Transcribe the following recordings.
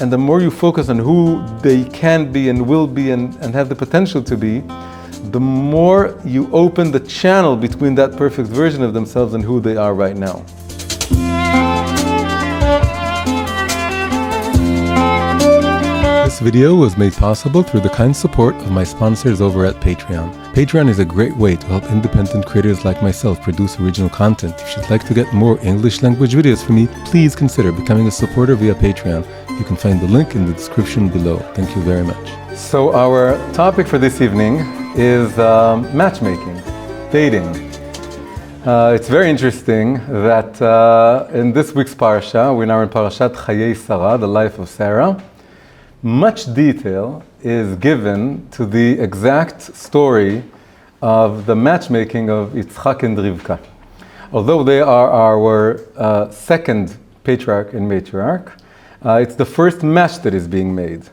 And the more you focus on who they can be and will be and have the potential to be, the more you open the channel between that perfect version of themselves and who they are right now. This video was made possible through the kind support of my sponsors over at Patreon. Patreon is a great way to help independent creators like myself produce original content. If you'd like to get more English language videos from me, please consider becoming a supporter via Patreon. You can find the link in the description below. Thank you very much. So our topic for this evening is matchmaking, dating. It's very interesting that in this week's parasha, we're now in Parashat Chayei Sarah, the life of Sarah. Much detail is given to the exact story of the matchmaking of Yitzchak and Rivka. Although they are our second patriarch and matriarch, it's the first match that is being made.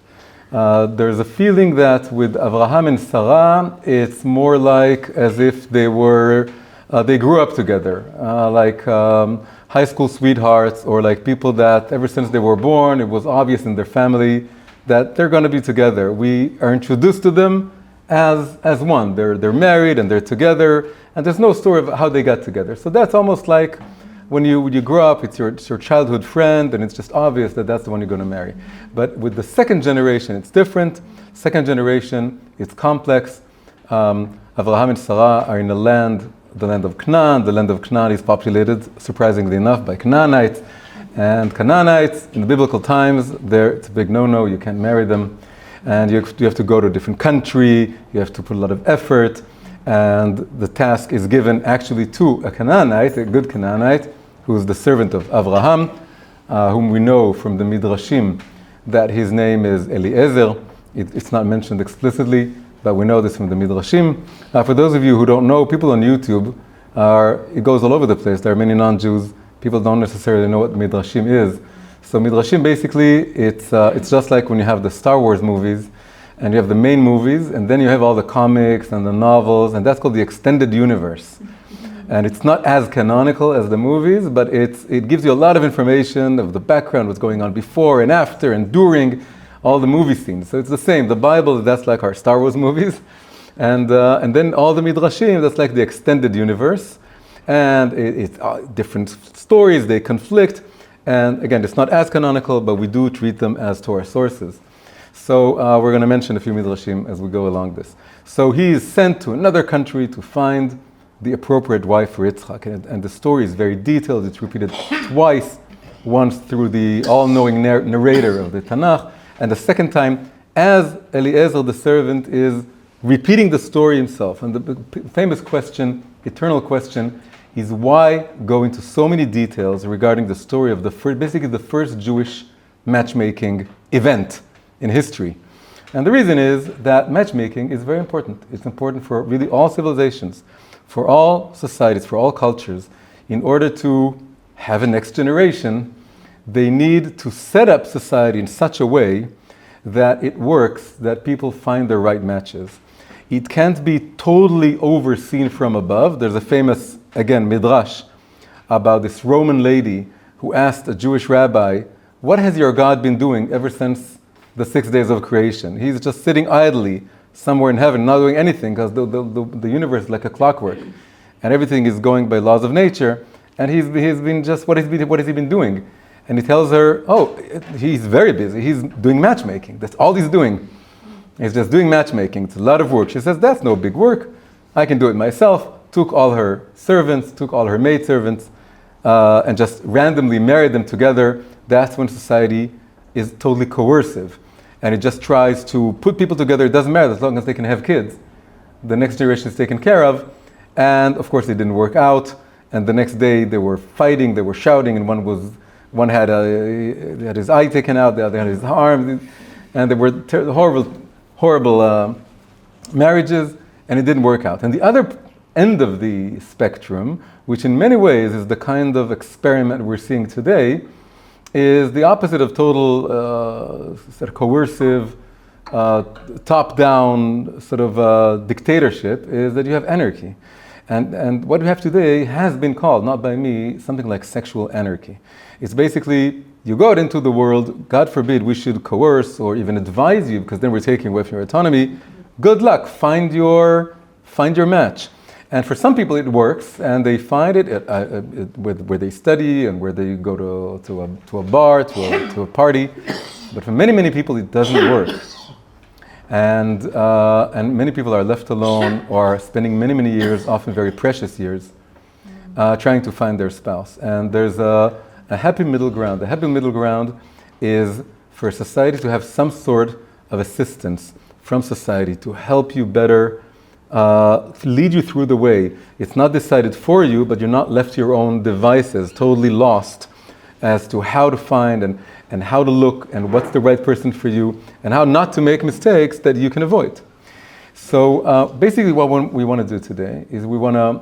There's a feeling that with Abraham and Sarah, it's more like as if they grew up together, like high school sweethearts, or like people that ever since they were born, it was obvious in their family that they're going to be together. We are introduced to them as one. They're married and they're together, and there's no story of how they got together. So that's almost like when you grow up, it's your childhood friend, and it's just obvious that that's the one you're going to marry. But with the second generation, it's different. Second generation, it's complex. Abraham and Sarah are in the land of Canaan. The land of Canaan is populated, surprisingly enough, by Canaanites. And Canaanites, in the biblical times, it's a big no-no. You can't marry them. And you have to go to a different country. You have to put a lot of effort. And the task is given actually to a Canaanite, a good Canaanite, who is the servant of Abraham, whom we know from the Midrashim that his name is Eliezer. It's not mentioned explicitly, but we know this from the Midrashim. For those of you who don't know, people on YouTube, it goes all over the place. There are many non-Jews. People don't necessarily know what Midrashim is. So Midrashim, basically, it's just like when you have the Star Wars movies, and you have the main movies, and then you have all the comics and the novels, and that's called the extended universe. And it's not as canonical as the movies, but it gives you a lot of information of the background, what's going on before and after and during all the movie scenes. So it's the same. The Bible, that's like our Star Wars movies. And then all the Midrashim, that's like the extended universe. And it's different stories, they conflict. And again, it's not as canonical, but we do treat them as Torah sources. So we're going to mention a few Midrashim as we go along this. So he is sent to another country to find the appropriate wife for Yitzchak. And the story is very detailed. It's repeated twice, once through the all-knowing narrator of the Tanakh, and the second time as Eliezer, the servant, is repeating the story himself. And the famous question, eternal question, is why go into so many details regarding the story of basically the first Jewish matchmaking event in history. And the reason is that matchmaking is very important. It's important for really all civilizations, for all societies, for all cultures. In order to have a next generation, they need to set up society in such a way that it works, that people find the right matches. It can't be totally overseen from above. There's a famous, again, midrash about this Roman lady who asked a Jewish rabbi, "What has your God been doing ever since the 6 days of creation? He's just sitting idly somewhere in heaven, not doing anything, because the universe is like a clockwork, and everything is going by laws of nature. And he's been just what has he been doing?" And he tells her, "Oh, he's very busy. He's doing matchmaking. That's all he's doing. He's just doing matchmaking. It's a lot of work." She says, "That's no big work. I can do it myself." Took all her servants, took all her maidservants, and just randomly married them together. That's when society is totally coercive. And it just tries to put people together. It doesn't matter as long as they can have kids. The next generation is taken care of. And of course it didn't work out. And the next day they were fighting, they were shouting, and one had his eye taken out, the other had his arm. And they were horrible marriages, and it didn't work out. And the other end of the spectrum, which in many ways is the kind of experiment we're seeing today, is the opposite of total sort of coercive, top-down sort of dictatorship, is that you have anarchy. And what we have today has been called, not by me, something like sexual anarchy. It's basically you go out into the world, God forbid we should coerce or even advise you, because then we're taking away from your autonomy. Good luck, find your match. And for some people it works, and they find it where they study and where they go to a bar, to a party. But for many, many people it doesn't work. And many people are left alone or are spending many, many years, often very precious years, trying to find their spouse. And there's a happy middle ground. The happy middle ground is for society to have some sort of assistance from society to help you better, lead you through the way. It's not decided for you, but you're not left to your own devices, totally lost as to how to find and how to look and what's the right person for you and how not to make mistakes that you can avoid. So basically what we want to do today is we want to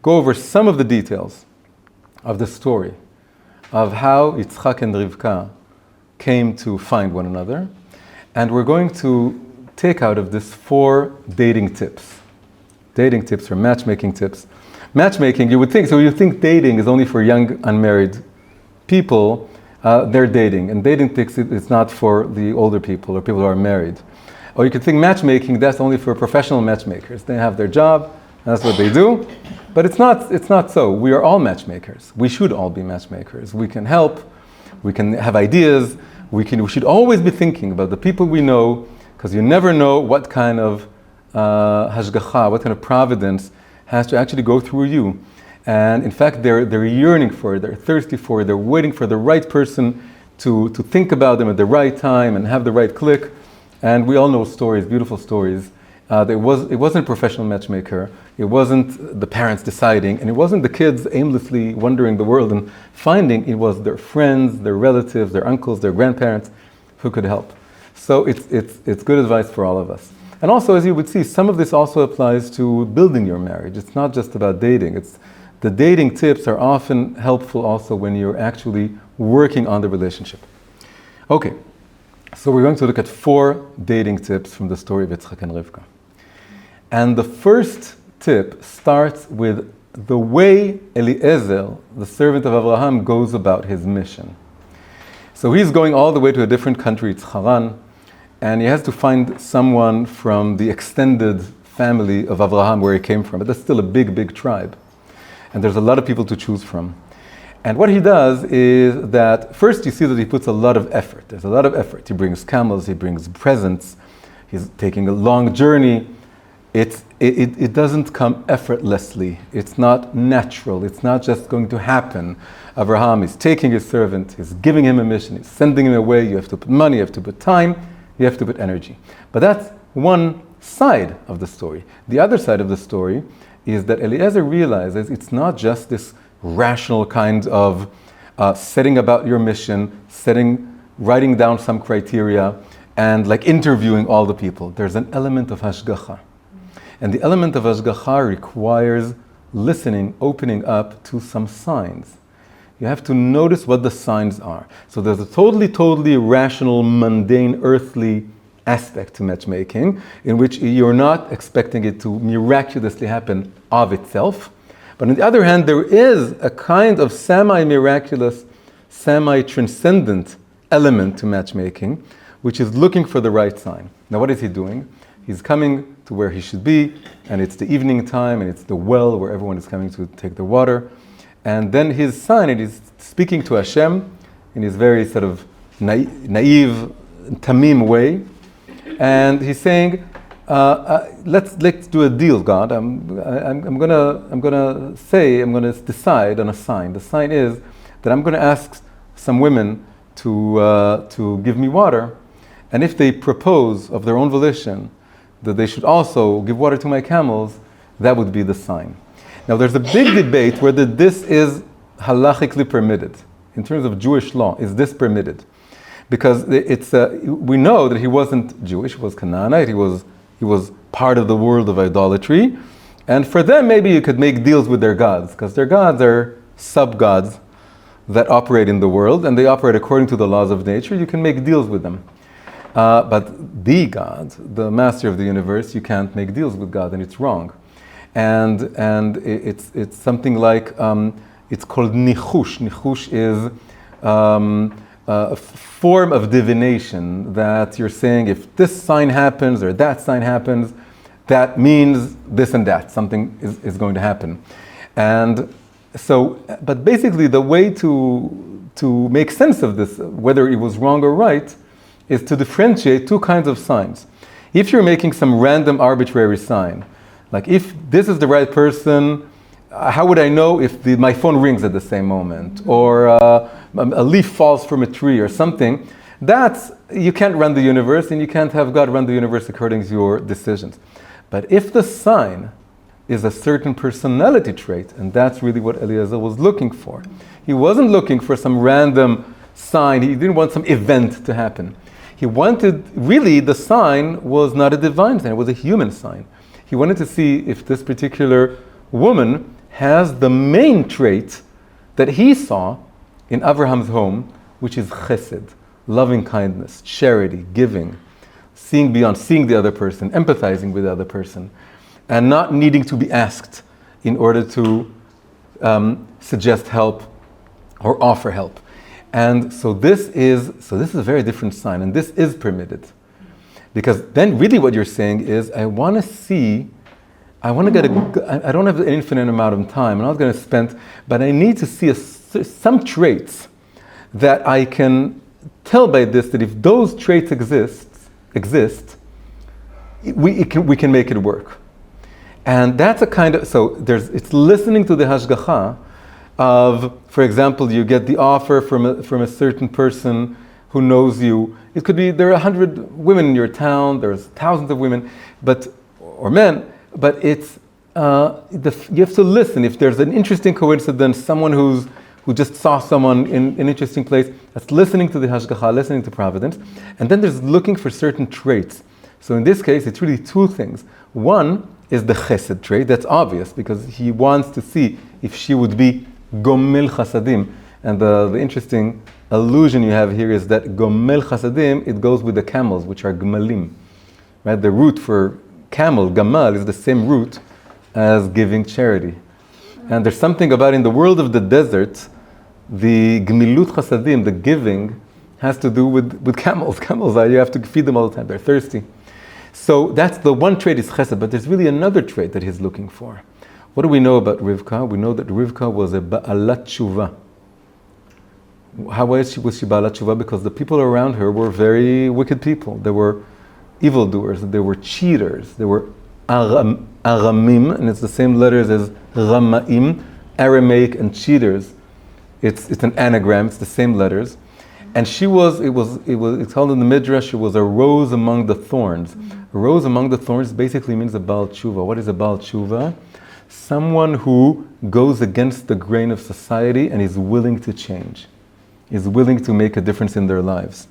go over some of the details of the story of how Yitzchak and Rivka came to find one another, and we're going to take out of this 4 dating tips. Dating tips or matchmaking tips. Matchmaking, you think dating is only for young unmarried people. They're dating, and dating tips it's not for the older people or people who are married. Or you could think matchmaking, that's only for professional matchmakers. They have their job, that's what they do. But it's not so. We are all matchmakers. We should all be matchmakers. We can help, we can have ideas, we should always be thinking about the people we know, because you never know what kind of hashgacha, what kind of providence has to actually go through you. And in fact, they're yearning for it, they're thirsty for it, they're waiting for the right person to think about them at the right time and have the right click. And we all know stories, beautiful stories. It wasn't a professional matchmaker, it wasn't the parents deciding, and it wasn't the kids aimlessly wandering the world and finding. It was their friends, their relatives, their uncles, their grandparents who could help. So it's good advice for all of us. And also, as you would see, some of this also applies to building your marriage. It's not just about dating. The dating tips are often helpful also when you're actually working on the relationship. Okay, so we're going to look at 4 dating tips from the story of Yitzchak and Rivka. And the first tip starts with the way Eliezer, the servant of Abraham, goes about his mission. So he's going all the way to a different country, it's Haran, and he has to find someone from the extended family of Abraham where he came from. But that's still a big, big tribe. And there's a lot of people to choose from. And what he does is that, first you see that he puts a lot of effort. There's a lot of effort. He brings camels, he brings presents, he's taking a long journey. It doesn't come effortlessly. It's not natural. It's not just going to happen. Abraham is taking his servant, he's giving him a mission, he's sending him away. You have to put money, you have to put time, you have to put energy. But that's one side of the story. The other side of the story is that Eliezer realizes it's not just this rational kind of setting about your mission, writing down some criteria, and like interviewing all the people. There's an element of hashgacha. And the element of hashgacha requires listening, opening up to some signs. You have to notice what the signs are. So there's a totally rational, mundane, earthly aspect to matchmaking, in which you're not expecting it to miraculously happen of itself. But on the other hand, there is a kind of semi-miraculous, semi-transcendent element to matchmaking, which is looking for the right sign. Now, what is he doing? He's coming to where he should be, and it's the evening time, and it's the well where everyone is coming to take the water. And then his sign, and he's speaking to Hashem in his very sort of naive, tamim way. And he's saying, let's do a deal, God. I'm gonna decide on a sign. The sign is that I'm gonna ask some women to give me water, and if they propose of their own volition that they should also give water to my camels, that would be the sign. Now there's a big debate whether this is halachically permitted. In terms of Jewish law, is this permitted? Because we know that he wasn't Jewish, he was Canaanite, he was part of the world of idolatry, and for them maybe you could make deals with their gods, because their gods are sub-gods that operate in the world, and they operate according to the laws of nature. You can make deals with them. But the God, the master of the universe, you can't make deals with God, and it's wrong. And it's something like, it's called nichush. Nichush is form of divination that you're saying if this sign happens or that sign happens, that means this and that, something is going to happen. And so, but basically the way to make sense of this, whether it was wrong or right, is to differentiate two kinds of signs. If you're making some random arbitrary sign, like if this is the right person, how would I know if my phone rings at the same moment? Or a leaf falls from a tree or something? You can't run the universe, and you can't have God run the universe according to your decisions. But if the sign is a certain personality trait, and that's really what Eliezer was looking for. He wasn't looking for some random sign. He didn't want some event to happen. He wanted, really, the sign was not a divine sign, it was a human sign. He wanted to see if this particular woman has the main trait that he saw in Abraham's home, which is chesed, loving kindness, charity, giving, seeing beyond, seeing the other person, empathizing with the other person, and not needing to be asked in order to suggest help or offer help. And so this is a very different sign, and this is permitted. Because then really what you're saying is, I don't have an infinite amount of time, I'm not going to spend, but I need to see some traits that I can tell by this that if those traits exist, we can make it work. And that's a kind of, it's listening to the hashgacha of, for example, you get the offer from a certain person who knows you. It could be, there are 100 women in your town, there's thousands of women, or men, but it's, you have to listen. If there's an interesting coincidence, someone who just saw someone in an interesting place, that's listening to the hashgacha, listening to providence. And then there's looking for certain traits. So in this case, it's really two things. One is the chesed trait, that's obvious, because he wants to see if she would be gomel chasadim. And the interesting allusion you have here is that gomel chasadim, it goes with the camels, which are gmalim. Right? The root for camel, gamal, is the same root as giving charity. And there's something about, in the world of the desert, the gmilut chasadim, the giving, has to do with camels. Camels, you have to feed them all the time, they're thirsty. So that's the one trait is chesed, but there's really another trait that he's looking for. What do we know about Rivka? We know that Rivka was a ba'alat tshuva. How was she ba'alat tshuva? Because the people around her were very wicked people. They were evildoers, they were cheaters, they were aramim, and it's the same letters as ramaim, Aramaic and cheaters. It's an anagram, it's the same letters. And it's called in the Midrash, she was a rose among the thorns. A rose among the thorns basically means a Baal Tshuva. What is a Baal Tshuva? Someone who goes against the grain of society and is willing to change, is willing to make a difference in their lives.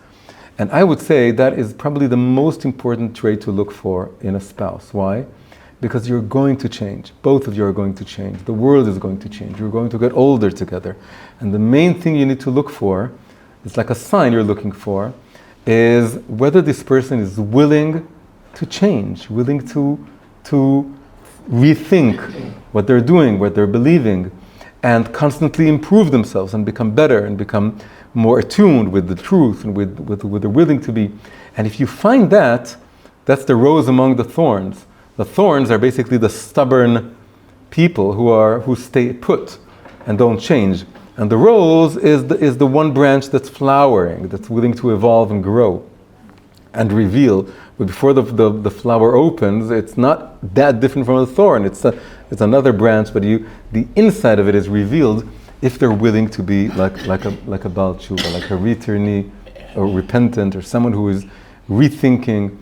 And I would say that is probably the most important trait to look for in a spouse. Why? Because you're going to change. Both of you are going to change. The world is going to change. You're going to get older together. And the main thing you need to look for, it's like a sign you're looking for, is whether this person is willing to change, willing to rethink what they're doing, what they're believing, and constantly improve themselves and become better and become more attuned with the truth and with what they're willing to be. And if you find that, that's the rose among the thorns. The thorns are basically the stubborn people who stay put and don't change. And the rose is the one branch that's flowering, that's willing to evolve and grow and reveal. But before the flower opens, it's not that different from a thorn. It's another branch, but the inside of it is revealed if they're willing to be like a Baal Tshuva, like a returnee or repentant, or someone who is rethinking,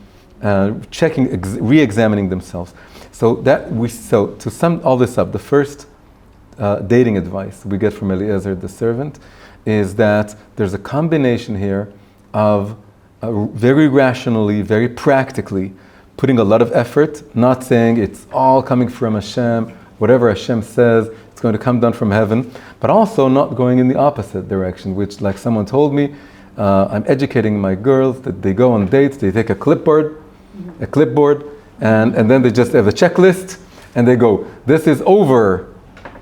checking, re-examining themselves. So to sum all this up, the first dating advice we get from Eliezer the servant is that there's a combination here of very rationally, very practically putting a lot of effort, not saying it's all coming from Hashem, whatever Hashem says, it's going to come down from heaven, but also not going in the opposite direction, which, like someone told me, I'm educating my girls that they go on dates, they take a clipboard, and then they just have a checklist, and they go, this is over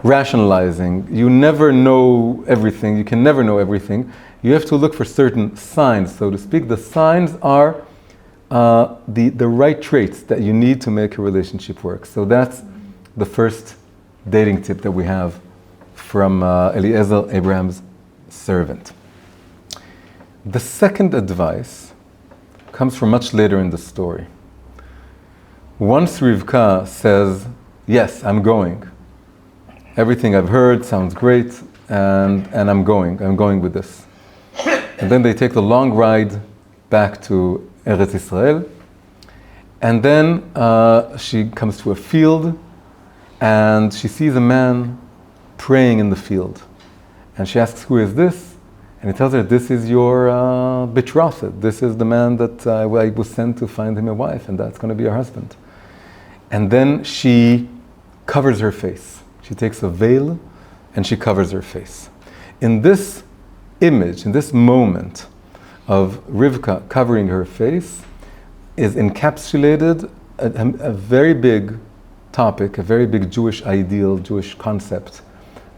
rationalizing. You never know everything, you can never know everything. you have to look for certain signs, so to speak. The signs are the right traits that you need to make a relationship work. So that's the first dating tip that we have from Eliezer, Abraham's servant. The second advice comes from much later in the story. Once Rivka says, yes, I'm going. Everything I've heard sounds great, and I'm going with this. And then they take the long ride back to Eretz Israel, and then she comes to a field, and she sees a man praying in the field. And she asks, who is this? And he tells her, this is your betrothed. This is the man that I was sent to find him a wife, and that's going to be her husband. And then she covers her face. She takes a veil and she covers her face. In this image, in this moment of Rivka covering her face, is encapsulated a very big topic, a very big Jewish ideal, Jewish concept,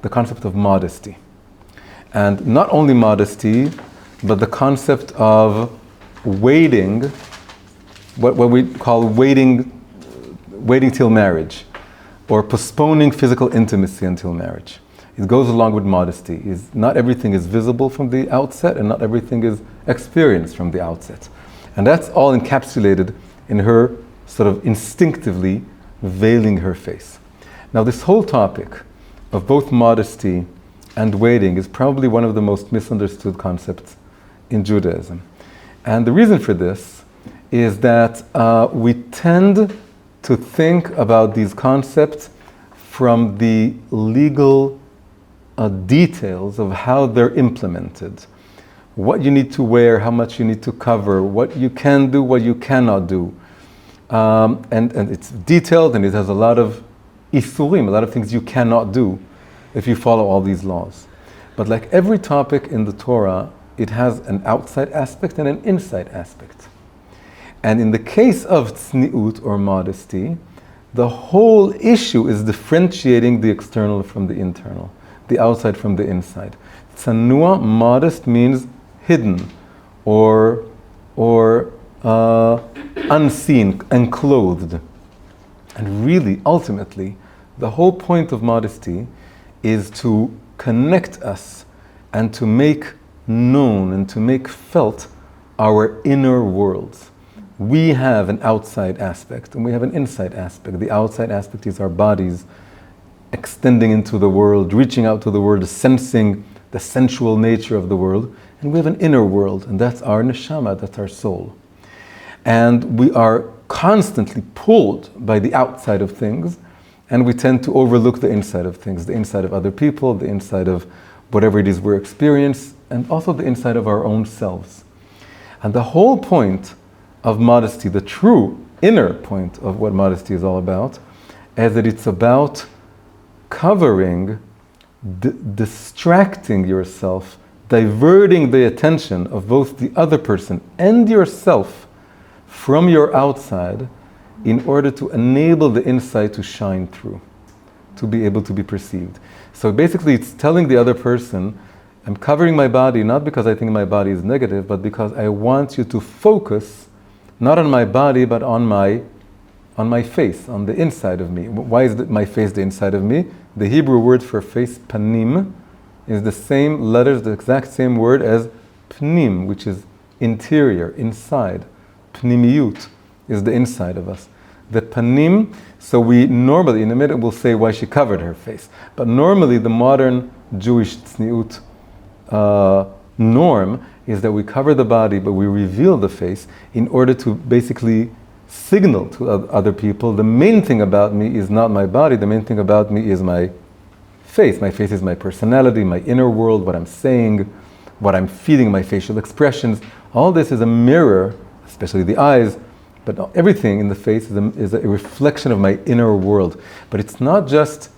the concept of modesty. And not only modesty, but the concept of waiting, what we call waiting till marriage, or postponing physical intimacy until marriage. It goes along with modesty. Not everything is visible from the outset, and not everything is experienced from the outset. And that's all encapsulated in her sort of instinctively veiling her face. Now, this whole topic of both modesty and waiting is probably one of the most misunderstood concepts in Judaism. And the reason for this is that we tend to think about these concepts from the legal details of how they're implemented. What you need to wear, how much you need to cover, what you can do, what you cannot do. And it's detailed, and it has a lot of isurim, a lot of things you cannot do if you follow all these laws. But like every topic in the Torah, it has an outside aspect and an inside aspect. And in the case of tzniut, or modesty, the whole issue is differentiating the external from the internal, the outside from the inside. Tsanua, modest, means hidden, or unseen, enclosed. And really, ultimately, the whole point of modesty is to connect us and to make known and to make felt our inner worlds. We have an outside aspect and we have an inside aspect. The outside aspect is our bodies extending into the world, reaching out to the world, sensing the sensual nature of the world. And we have an inner world, and that's our neshama, that's our soul. And we are constantly pulled by the outside of things, and we tend to overlook the inside of things, the inside of other people, the inside of whatever it is we're experiencing, and also the inside of our own selves. And the whole point of modesty, the true inner point of what modesty is all about, is that it's about covering, distracting yourself, diverting the attention of both the other person and yourself from your outside in order to enable the inside to shine through, to be able to be perceived. So basically it's telling the other person, I'm covering my body not because I think my body is negative, but because I want you to focus not on my body, but on my face, on the inside of me. Why is my face the inside of me? The Hebrew word for face, panim, is the same letters, the exact same word as pnim, which is interior, inside. Pnimiyut is the inside of us. The panim, so we normally, in a minute we'll say why she covered her face, but normally the modern Jewish tzniut norm is that we cover the body, but we reveal the face in order to basically signal to other people, the main thing about me is not my body, the main thing about me is my face. My face is my personality, my inner world, what I'm saying, what I'm feeling, my facial expressions. All this is a mirror, especially the eyes, but everything in the face is a reflection of my inner world. But it's not just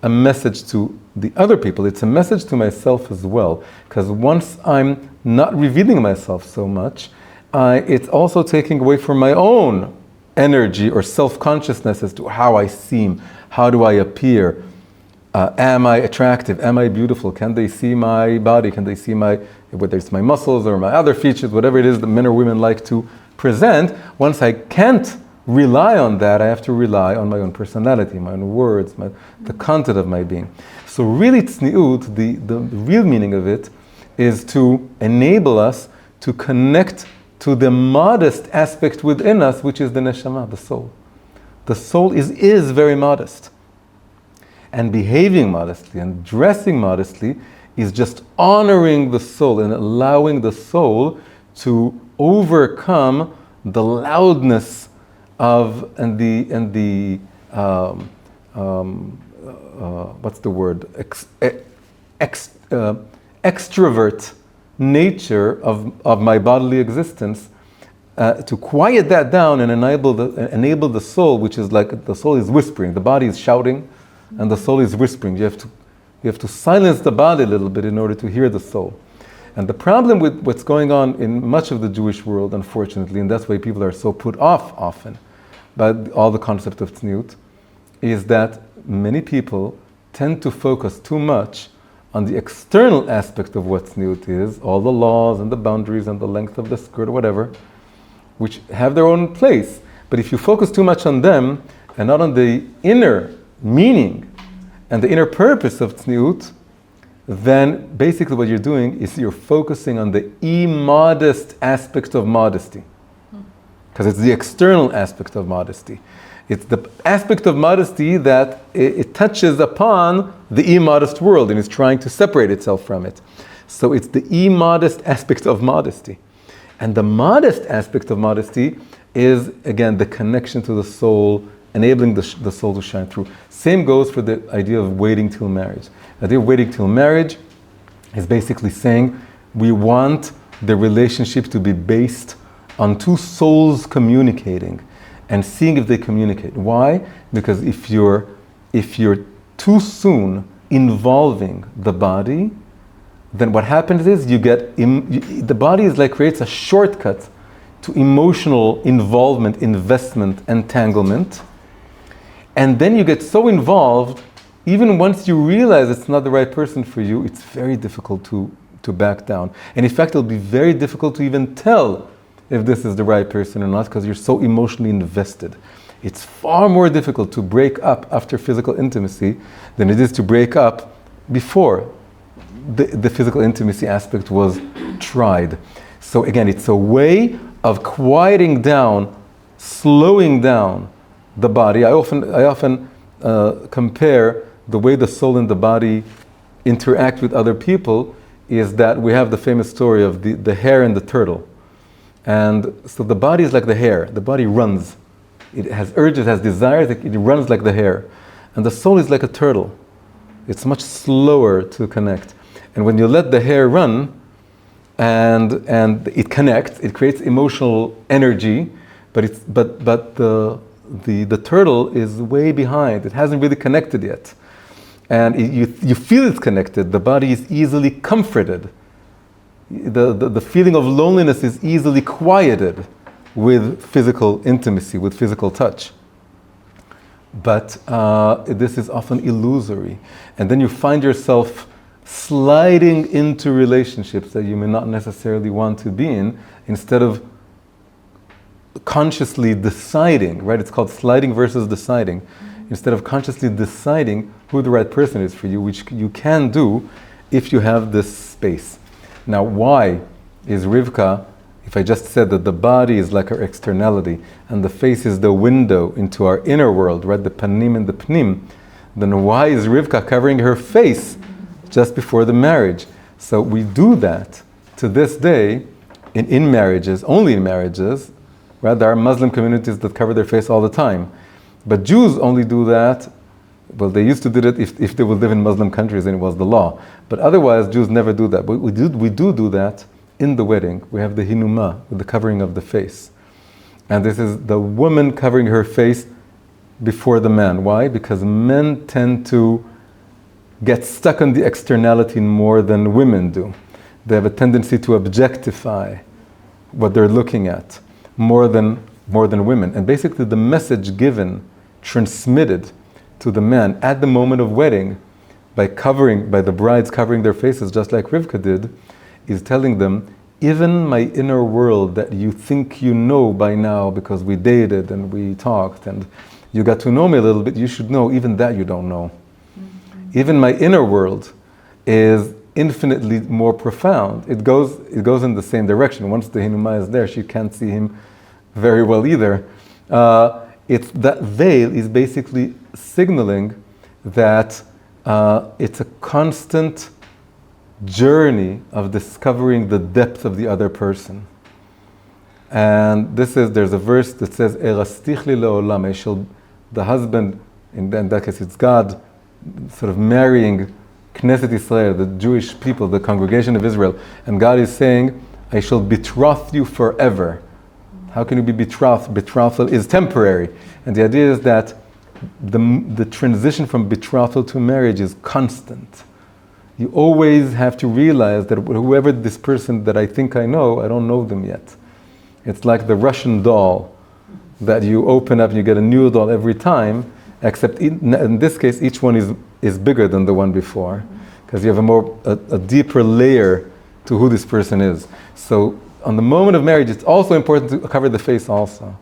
a message to the other people, it's a message to myself as well. Because once I'm not revealing myself so much, it's also taking away from my own energy or self-consciousness as to how I seem, how do I appear. Am I attractive? Am I beautiful? Can they see my body? Can they see whether it's my muscles or my other features, whatever it is that men or women like to present? Once I can't rely on that, I have to rely on my own personality, my own words, the content of my being. So really tzniut, the real meaning of it, is to enable us to connect to the modest aspect within us, which is the neshama, the soul. The soul is very modest. And behaving modestly and dressing modestly is just honoring the soul and allowing the soul to overcome the loudness of what's the word? Extrovert nature of my bodily existence, to quiet that down and enable the soul, which is like the soul is whispering, the body is shouting, and the soul is whispering. You have to silence the body a little bit in order to hear the soul. And the problem with what's going on in much of the Jewish world, unfortunately, and that's why people are so put off often by all the concept of tzniut, is that many people tend to focus too much on the external aspect of what tzniut is, all the laws and the boundaries and the length of the skirt or whatever, which have their own place. But if you focus too much on them and not on the inner meaning and the inner purpose of tzniut, then basically what you're doing is you're focusing on the immodest aspect of modesty. Because it's the external aspect of modesty. It's the aspect of modesty that it touches upon the immodest world and is trying to separate itself from it. So it's the immodest aspect of modesty. And the modest aspect of modesty is, again, the connection to the soul, enabling the soul to shine through. Same goes for the idea of waiting till marriage. The idea of waiting till marriage is basically saying we want the relationship to be based on two souls communicating and seeing if they communicate. Why? Because if you're too soon involving the body, then what happens is the body is like creates a shortcut to emotional involvement, investment, entanglement. And then you get so involved, even once you realize it's not the right person for you, it's very difficult to back down. And in fact, it'll be very difficult to even tell if this is the right person or not, because you're so emotionally invested. It's far more difficult to break up after physical intimacy than it is to break up before the physical intimacy aspect was tried. So again, it's a way of quieting down, slowing down the body. I often compare the way the soul and the body interact with other people is that we have the famous story of the hare and the turtle. And so the body is like the hare. The body runs. It has urges, has desires, it runs like the hare. And the soul is like a turtle. It's much slower to connect. And when you let the hare run and it connects, it creates emotional energy, but the turtle is way behind. It hasn't really connected yet. And you feel it's connected. The body is easily comforted. The feeling of loneliness is easily quieted with physical intimacy, with physical touch. But this is often illusory. And then you find yourself sliding into relationships that you may not necessarily want to be in, instead of consciously deciding, right? It's called sliding versus deciding. Instead of consciously deciding who the right person is for you, which you can do if you have this space. Now, why is Rebbeca, if I just said that the body is like our externality and the face is the window into our inner world, right? The panim and the pnim, then why is Rebbeca covering her face just before the marriage? So we do that to this day in marriages, only in marriages, right? There are Muslim communities that cover their face all the time. But Jews only do that, well, they used to do it if they would live in Muslim countries and it was the law. But otherwise, Jews never do that. But we do that in the wedding. We have the hinumah, with the covering of the face. And this is the woman covering her face before the man. Why? Because men tend to get stuck on the externality more than women do. They have a tendency to objectify what they're looking at more than women. And basically the message given, transmitted to the man at the moment of wedding by the brides covering their faces, just like Rivka did, is telling them, even my inner world that you think you know by now because we dated and we talked and you got to know me a little bit, you should know even that you don't know. Mm-hmm. Even my inner world is infinitely more profound. It goes in the same direction. Once the Hinuma is there, she can't see him very well either. It's that veil is basically signaling that it's a constant journey of discovering the depth of the other person. And there's a verse that says, Erastichli le'olam, the husband, in that case it's God, sort of marrying Knesset Israel, the Jewish people, the congregation of Israel. And God is saying, I shall betroth you forever. How can you be betrothed? Betrothal is temporary. And the idea is that the transition from betrothal to marriage is constant. You always have to realize that whoever this person that I think I know, I don't know them yet. It's like the Russian doll that you open up and you get a new doll every time, except in this case, each one is bigger than the one before, because you have a deeper layer to who this person is. So on the moment of marriage, it's also important to cover the face also.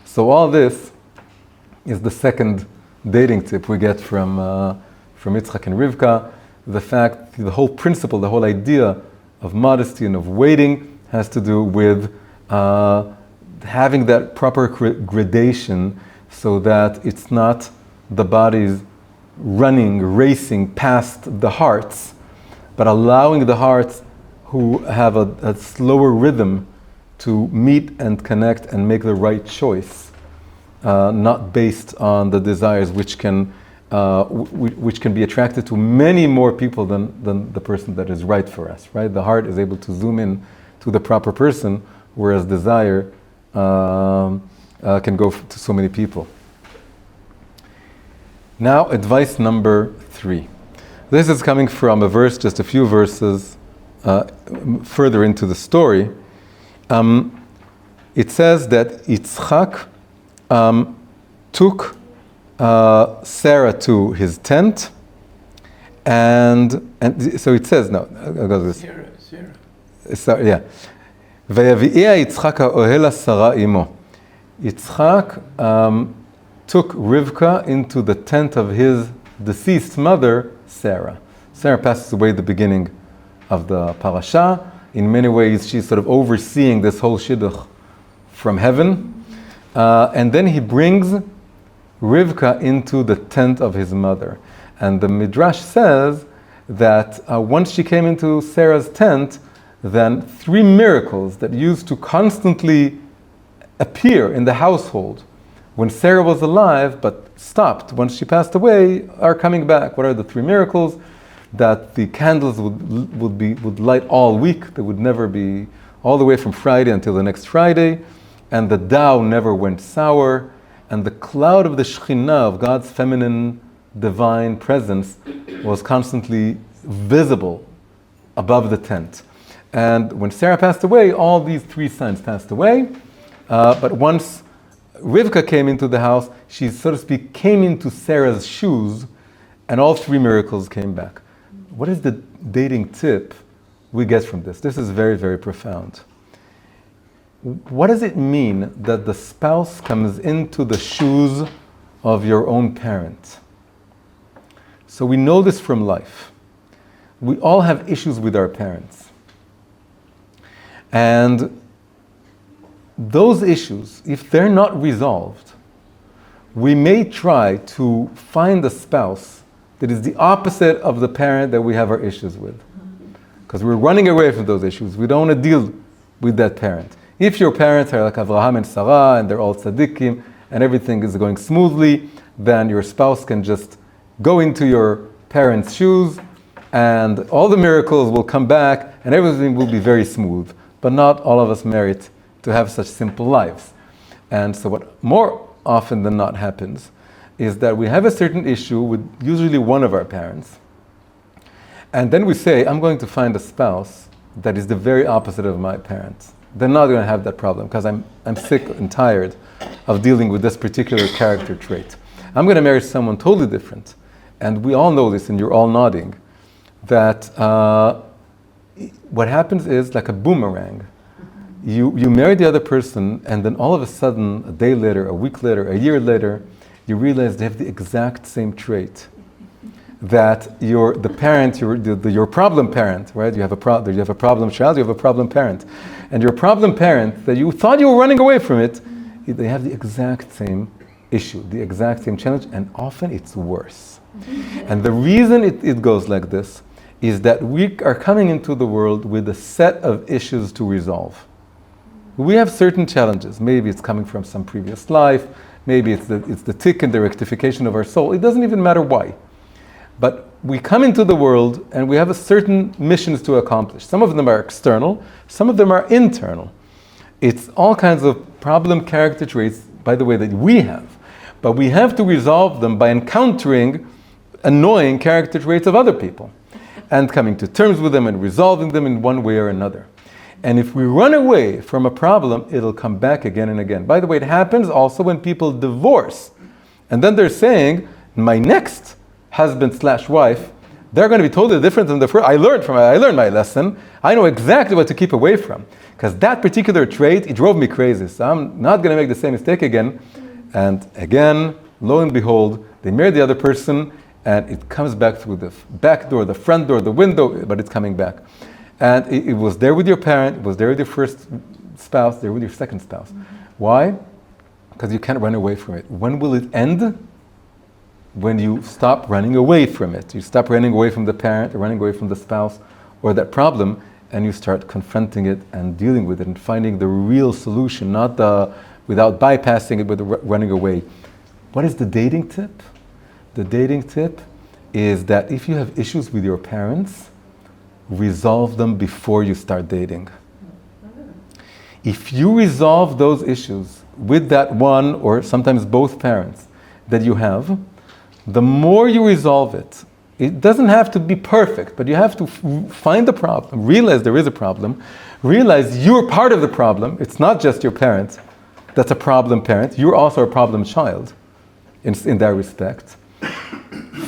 So all this is the second dating tip we get from Yitzchak and Rivka. The whole principle, the whole idea of modesty and of waiting has to do with having that proper gradation so that it's not the bodies racing past the hearts, but allowing the hearts who have a slower rhythm to meet and connect and make the right choice, not based on the desires which can be attracted to many more people than the person that is right for us, right? The heart is able to zoom in to the proper person, whereas desire can go to so many people. Now, advice number 3. This is coming from a verse, just a few verses further into the story. It says that Yitzchak took Sarah to his tent, and so it says, no, I'll go to this. Sarah. Yeah. ויביאה יצחק האוהל השרה עמו. Yitzchak took Rivka into the tent of his deceased mother, Sarah. Sarah passes away at the beginning of the parasha. In many ways, she's sort of overseeing this whole shidduch from heaven. And then he brings Rivka into the tent of his mother. And the Midrash says that once she came into Sarah's tent, then 3 miracles that used to constantly appear in the household when Sarah was alive but stopped once she passed away are coming back. What are the 3 miracles? That the candles would light all week. They would never be all the way from Friday until the next Friday. And the dough never went sour. And the cloud of the Shekhinah, of God's feminine divine presence, was constantly visible above the tent. And when Sarah passed away, all these 3 signs passed away. But once Rivka came into the house, she, so to speak, came into Sarah's shoes, and all 3 miracles came back. What is the dating tip we get from this? This is very, very profound. What does it mean that the spouse comes into the shoes of your own parent? So we know this from life. We all have issues with our parents. And those issues, if they're not resolved, we may try to find a spouse that is the opposite of the parent that we have our issues with. Because we're running away from those issues. We don't want to deal with that parent. If your parents are like Avraham and Sarah and they're all tzaddikim and everything is going smoothly, then your spouse can just go into your parents' shoes and all the miracles will come back and everything will be very smooth. But not all of us merit to have such simple lives. And so what more often than not happens is that we have a certain issue with usually one of our parents. And then we say, I'm going to find a spouse that is the very opposite of my parents. They're not going to have that problem because I'm sick and tired of dealing with this particular character trait. I'm going to marry someone totally different. and we all know this, and you're all nodding, that what happens is like a boomerang. You marry the other person, and then all of a sudden, a day later, a week later, a year later, you realize they have the exact same trait. That your problem parent, right? You have a problem child, you have a problem parent, and your problem parent that you thought you were running away from it, they have the exact same issue, the exact same challenge, and often it's worse. And the reason it goes like this is that we are coming into the world with a set of issues to resolve. We have certain challenges. Maybe it's coming from some previous life. Maybe it's the tick and the rectification of our soul. It doesn't even matter why. But we come into the world and we have a certain missions to accomplish. Some of them are external. Some of them are internal. It's all kinds of problem character traits, by the way, that we have. But we have to resolve them by encountering annoying character traits of other people and coming to terms with them and resolving them in one way or another. And if we run away from a problem, it'll come back again and again. By the way, it happens also when people divorce. And then they're saying, my next husband/wife, they're going to be totally different than the first. I learned my lesson. I know exactly what to keep away from. Because that particular trait, it drove me crazy. So I'm not going to make the same mistake again. And again, lo and behold, they marry the other person, and it comes back through the back door, the front door, the window, but it's coming back. And it was there with your parent, it was there with your first spouse, there with your second spouse. Mm-hmm. Why? Because you can't run away from it. When will it end? When you stop running away from it. You stop running away from the parent, or running away from the spouse, or that problem, and you start confronting it and dealing with it and finding the real solution, not without bypassing it, but running away. What is the dating tip? The dating tip is that if you have issues with your parents, resolve them before you start dating. If you resolve those issues with that one or sometimes both parents that you have, the more you resolve it, it doesn't have to be perfect, but you have to find the problem, realize there is a problem, realize you're part of the problem. It's not just your parent that's a problem parent, you're also a problem child in that respect.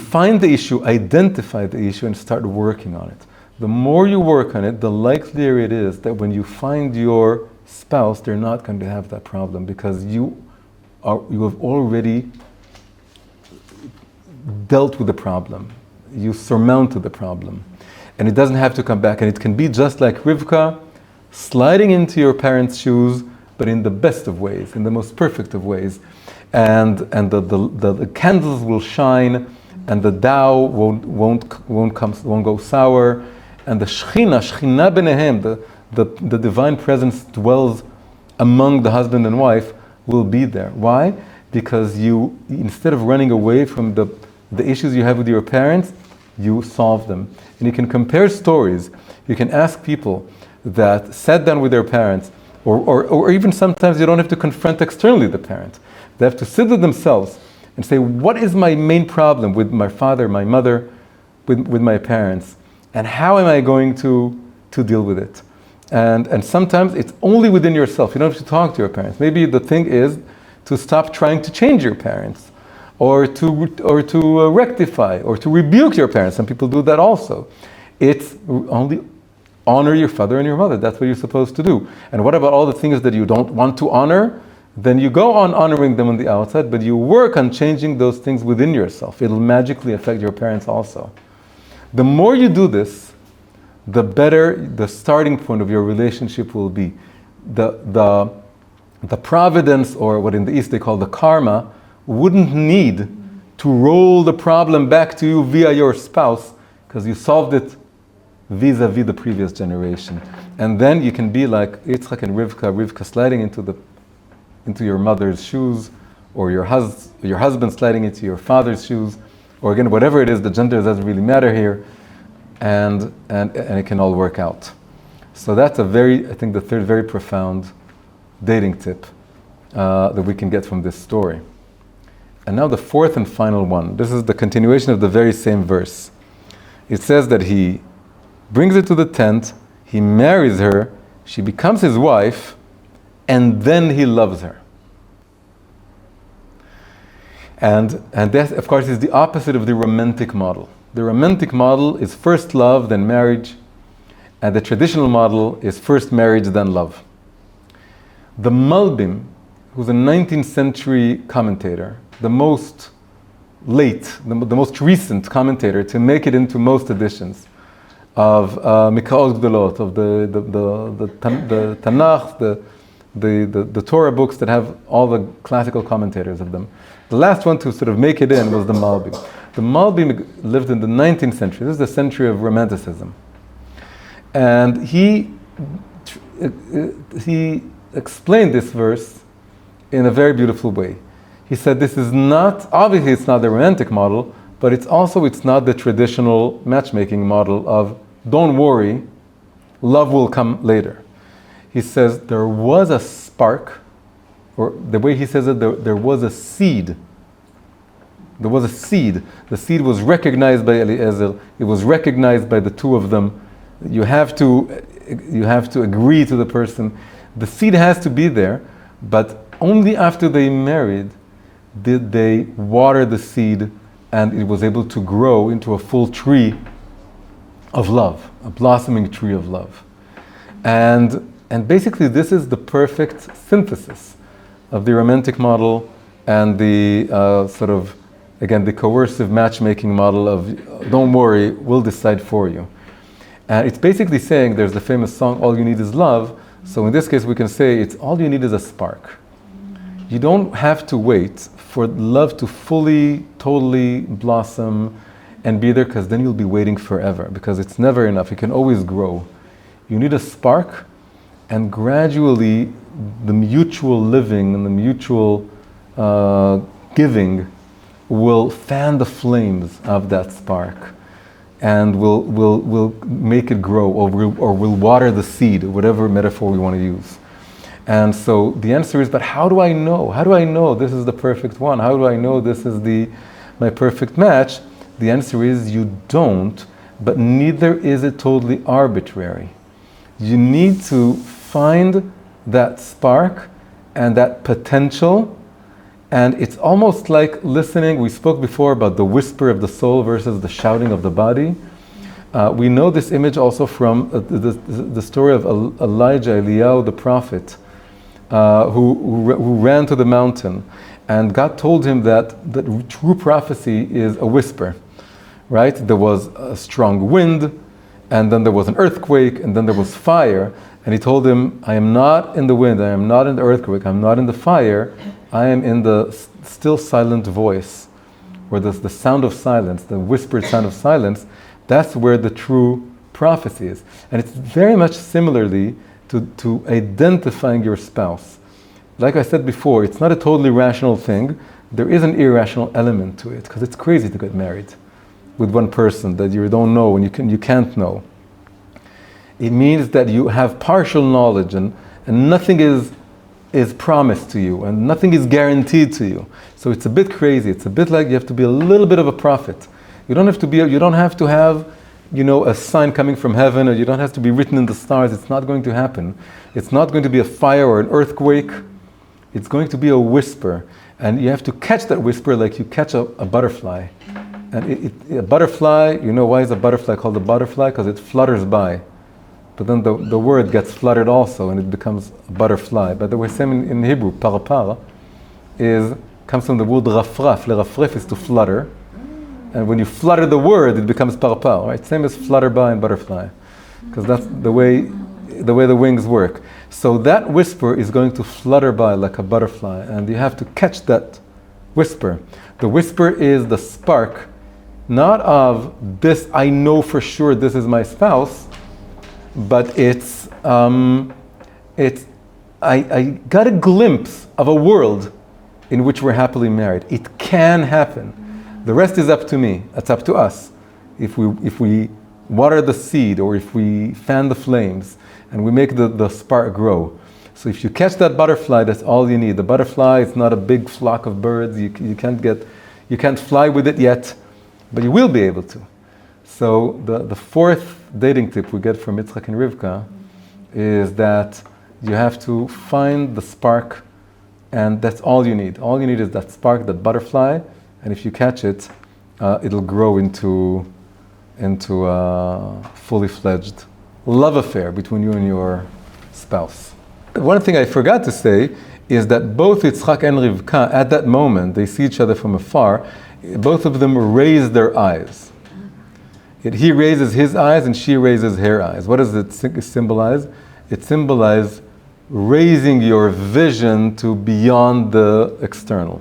Find the issue, identify the issue, and start working on it. The more you work on it, the likelier it is that when you find your spouse, they're not going to have that problem because you have already dealt with the problem. You surmounted the problem. And it doesn't have to come back. And it can be just like Rebbeca, sliding into your parents' shoes, but in the best of ways, in the most perfect of ways. And the candles will shine, and the dough won't go sour, and the Shechina benehem, the divine presence dwells among the husband and wife, will be there. Why? Because you, instead of running away from the issues you have with your parents, you solve them. And you can compare stories. You can ask people that sat down with their parents, or even sometimes you don't have to confront externally the parent. They have to sit with themselves and say, what is my main problem with my father, my mother, with my parents? And how am I going to deal with it? And sometimes it's only within yourself. You don't have to talk to your parents. Maybe the thing is to stop trying to change your parents, or to rectify, or to rebuke your parents. Some people do that also. It's only honor your father and your mother. That's what you're supposed to do. And what about all the things that you don't want to honor? Then you go on honoring them on the outside, but you work on changing those things within yourself. It'll magically affect your parents also. The more you do this, the better the starting point of your relationship will be. The providence, or what in the East they call the karma, wouldn't need to roll the problem back to you via your spouse, because you solved it vis-a-vis the previous generation. And then you can be like Yitzchak and Rivka sliding into your mother's shoes, or your husband sliding into your father's shoes, or again, whatever it is, the gender doesn't really matter here, and it can all work out. So that's I think the third very profound dating tip that we can get from this story. And now the fourth and final one. This is the continuation of the very same verse. It says that he brings her to the tent, he marries her, she becomes his wife, and then he loves her. And that, of course, is the opposite of the romantic model. The romantic model is first love, then marriage, and the traditional model is first marriage, then love. The Malbim, who's a 19th century commentator, the most recent commentator to make it into most editions of Mikraot Gdolot, of the Tanakh, the Torah books that have all the classical commentators of them. The last one to sort of make it in was the Malbim. The Malbim lived in the 19th century. This is the century of Romanticism. And he explained this verse in a very beautiful way. He said this is not, obviously it's not the romantic model, but it's not the traditional matchmaking model of don't worry, love will come later. He says there was a spark, or the way he says it, there was a seed. There was a seed. The seed was recognized by Eliezer. It was recognized by the two of them. You have to agree to the person. The seed has to be there, but only after they married did they water the seed and it was able to grow into a full tree of love, a blossoming tree of love. And basically this is the perfect synthesis of the romantic model and the the coercive matchmaking model of don't worry, we'll decide for you. And it's basically saying, there's the famous song, all you need is love. So in this case we can say it's all you need is a spark. You don't have to wait for love to fully, totally blossom and be there, because then you'll be waiting forever, because it's never enough. It can always grow. You need a spark, and gradually the mutual living and the mutual giving will fan the flames of that spark and will make it grow, or will water the seed, whatever metaphor we want to use. And so the answer is, but how do I know? How do I know this is the perfect one? How do I know this is my perfect match? The answer is you don't, but neither is it totally arbitrary. You need to find that spark and that potential, and it's almost like listening. We spoke before about the whisper of the soul versus the shouting of the body. We know this image also from the story of Eliyahu the prophet, who ran to the mountain, and God told him that true prophecy is a whisper, right? There was a strong wind, and then there was an earthquake, and then there was fire, and he told him, I am not in the wind, I am not in the earthquake, I'm not in the fire, I am in the still silent voice, where the sound of silence, the whispered sound of silence. That's where the true prophecy is. And it's very much similarly to identifying your spouse. Like I said before, it's not a totally rational thing. There is an irrational element to it, because it's crazy to get married with one person that you don't know and you can't know. It means that you have partial knowledge and nothing is promised to you and nothing is guaranteed to you. So it's a bit crazy. It's a bit like you have to be a little bit of a prophet. You don't have to have a sign coming from heaven, or you don't have to be written in the stars. It's not going to happen. It's not going to be a fire or an earthquake. It's going to be a whisper. And you have to catch that whisper like you catch a butterfly. And a butterfly, why is a butterfly called a butterfly? Because it flutters by. But then the word gets fluttered also, and it becomes a butterfly. By the way, same in Hebrew, parapar comes from the word rafraf. Lerafref is to flutter. And when you flutter the word, it becomes parapar, right? Same as flutterby and butterfly, because that's the way the wings work. So that whisper is going to flutter by like a butterfly, and you have to catch that whisper. The whisper is the spark, not of this, I know for sure this is my spouse, but I got a glimpse of a world in which we're happily married. It can happen. The rest is up to me. It's up to us. If we water the seed, or if we fan the flames, and we make the spark grow. So if you catch that butterfly, that's all you need. The butterfly is not a big flock of birds. You can't fly with it yet, but you will be able to. So the fourth dating tip we get from Yitzchak and Rivka is that you have to find the spark And that's all you need. All you need is that spark, that butterfly, and if you catch it, it'll grow into a fully fledged love affair between you and your spouse. One thing I forgot to say is that both Yitzchak and Rivka, at that moment, they see each other from afar, both of them raise their eyes. He raises his eyes and she raises her eyes. What does it symbolize? It symbolizes raising your vision to beyond the external.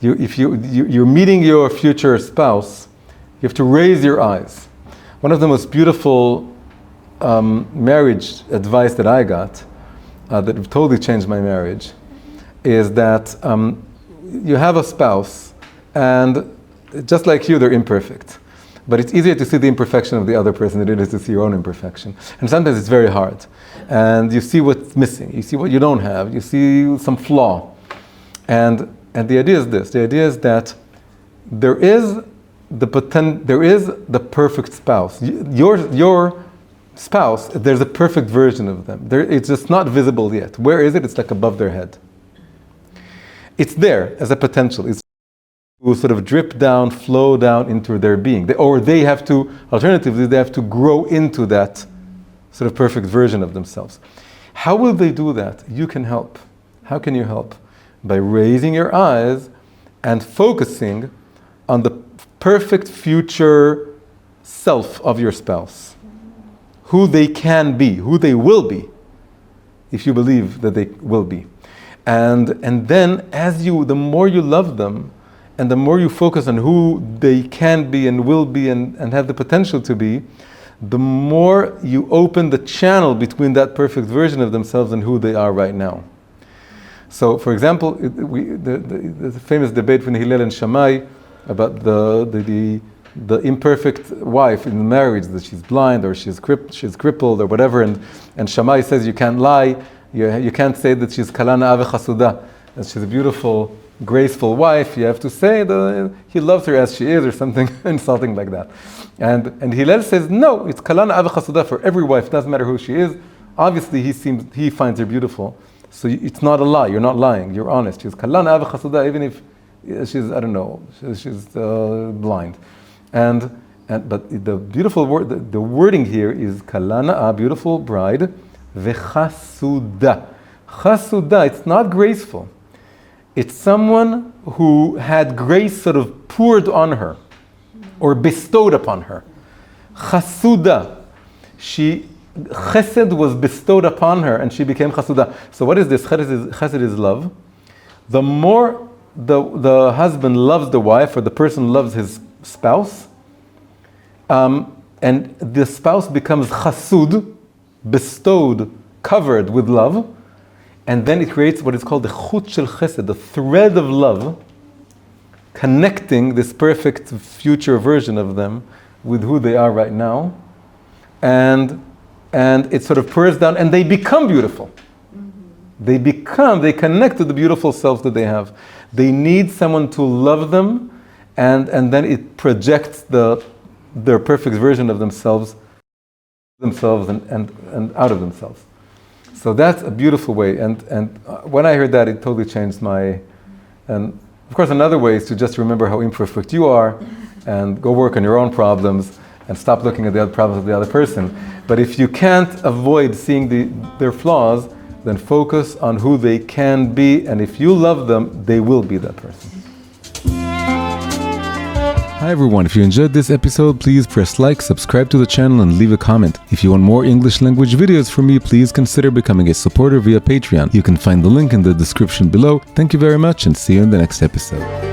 If you're meeting your future spouse, you have to raise your eyes. One of the most beautiful marriage advice that I got, that totally changed my marriage, is that you have a spouse, and just like you, they're imperfect. But it's easier to see the imperfection of the other person than it is to see your own imperfection. And sometimes it's very hard. And you see what's missing. You see what you don't have. You see some flaw. And the idea is this. The idea is that there is the perfect spouse. Your spouse, there's a perfect version of them. It's just not visible yet. Where is it? It's like above their head. It's there as a potential. It's will sort of drip down, flow down into their being. Alternatively, they have to grow into that sort of perfect version of themselves. How will they do that? You can help. How can you help? By raising your eyes and focusing on the perfect future self of your spouse. Who they can be, who they will be, if you believe that they will be. And then the more you love them, and the more you focus on who they can be and will be and have the potential to be, the more you open the channel between that perfect version of themselves and who they are right now. So, for example, the famous debate between Hillel and Shammai about the imperfect wife in marriage, that she's blind or she's crippled or whatever, and Shammai says you can't lie, you can't say that she's kalana ave chasuda, that she's a beautiful, graceful wife. You have to say that he loves her as she is, or something insulting like that. And Hillel says, no, it's kalana ave chasuda for every wife, doesn't matter who she is. Obviously he finds her beautiful, so it's not a lie, you're not lying, you're honest. She's kalana ave chasuda, even if she's, I don't know, she's blind. But the beautiful word, the wording here is kalana, beautiful bride, vechasuda. Chasuda, it's not graceful. It's someone who had grace sort of poured on her or bestowed upon her. Chasuda. Chesed was bestowed upon her and she became chasuda. So what is this? Chesed is love. The more the husband loves the wife, or the person loves his spouse, and the spouse becomes chasud, bestowed, covered with love, and then it creates what is called the chut shel chesed, the thread of love, connecting this perfect future version of them with who they are right now, and it sort of pours down, and they become beautiful. Mm-hmm. They connect to the beautiful self that they have. They need someone to love them, and then it projects their perfect version of themselves and out of themselves. So that's a beautiful way. And when I heard that, it totally changed and of course another way is to just remember how imperfect you are and go work on your own problems and stop looking at the other problems of the other person. But if you can't avoid seeing their flaws, then focus on who they can be, and if you love them, they will be that person. Hi everyone, if you enjoyed this episode, please press like, subscribe to the channel, and leave a comment. If you want more English language videos from me, please consider becoming a supporter via Patreon. You can find the link in the description below. Thank you very much, and see you in the next episode.